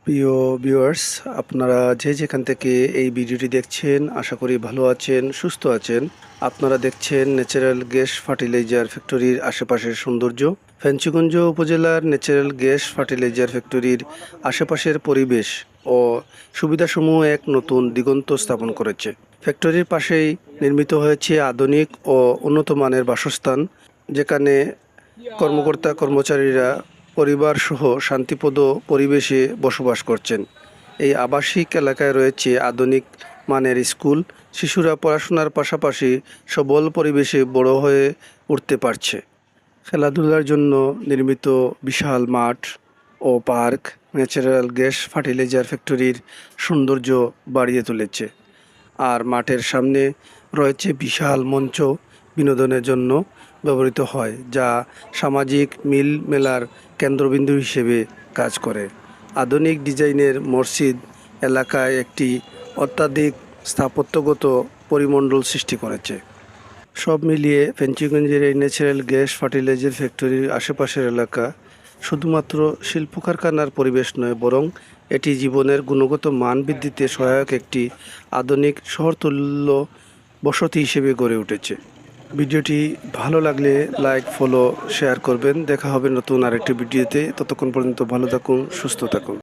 প্রিয় ভিউয়ার্স, আপনারা যে যেখান থেকে এই ভিডিওটি দেখছেন আশা করি ভালো আছেন, সুস্থ আছেন। আপনারা দেখছেন ন্যাচারাল গ্যাস ফার্টিলাইজার ফ্যাক্টরির আশেপাশের সৌন্দর্য। ফেঞ্চুগঞ্জ উপজেলার ন্যাচারাল গ্যাস ফার্টিলাইজার ফ্যাক্টরির আশেপাশের পরিবেশ ও সুবিধাসমূহ এক নতুন দিগন্ত স্থাপন করেছে। ফ্যাক্টরির পাশেই নির্মিত হয়েছে আধুনিক ও উন্নত মানের বাসস্থান, যেখানে কর্মকর্তা কর্মচারীরা পরিবারসহ শান্তিপদ পরিবেশে বসবাস করছেন। এই আবাসিক এলাকায় রয়েছে আধুনিক মানের স্কুল। শিশুরা পড়াশোনার পাশাপাশি সবল পরিবেশে বড় হয়ে উঠতে পারছে। খেলাধুলার জন্য নির্মিত বিশাল মাঠ ও পার্ক ন্যাচারাল গ্যাস ফার্টিলাইজার ফ্যাক্টরির সৌন্দর্য বাড়িয়ে তুলেছে। আর মাঠের সামনে রয়েছে বিশাল মঞ্চ, বিনোদনের জন্য ব্যবহৃত হয়, যা সামাজিক মিল মেলার কেন্দ্রবিন্দু হিসেবে কাজ করে। আধুনিক ডিজাইনের মসজিদ এলাকায় একটি অত্যাধিক স্থাপত্যগত পরিমণ্ডল সৃষ্টি করেছে। সব মিলিয়ে ফেঞ্চুগঞ্জের এই ন্যাচারাল গ্যাস ফার্টিলাইজার ফ্যাক্টরির আশেপাশের এলাকা শুধুমাত্র শিল্প কারখানার পরিবেশ নয়, বরং এটি জীবনের গুণগত মান বৃদ্ধিতে সহায়ক একটি আধুনিক শহরতুল্য বসতি হিসেবে গড়ে উঠেছে। ভিডিওটি ভালো লাগলে লাইক, ফলো, শেয়ার করবেন। দেখা হবে নতুন আরেকটি ভিডিওতে। ততক্ষণ পর্যন্ত ভালো থাকুন, সুস্থ থাকুন।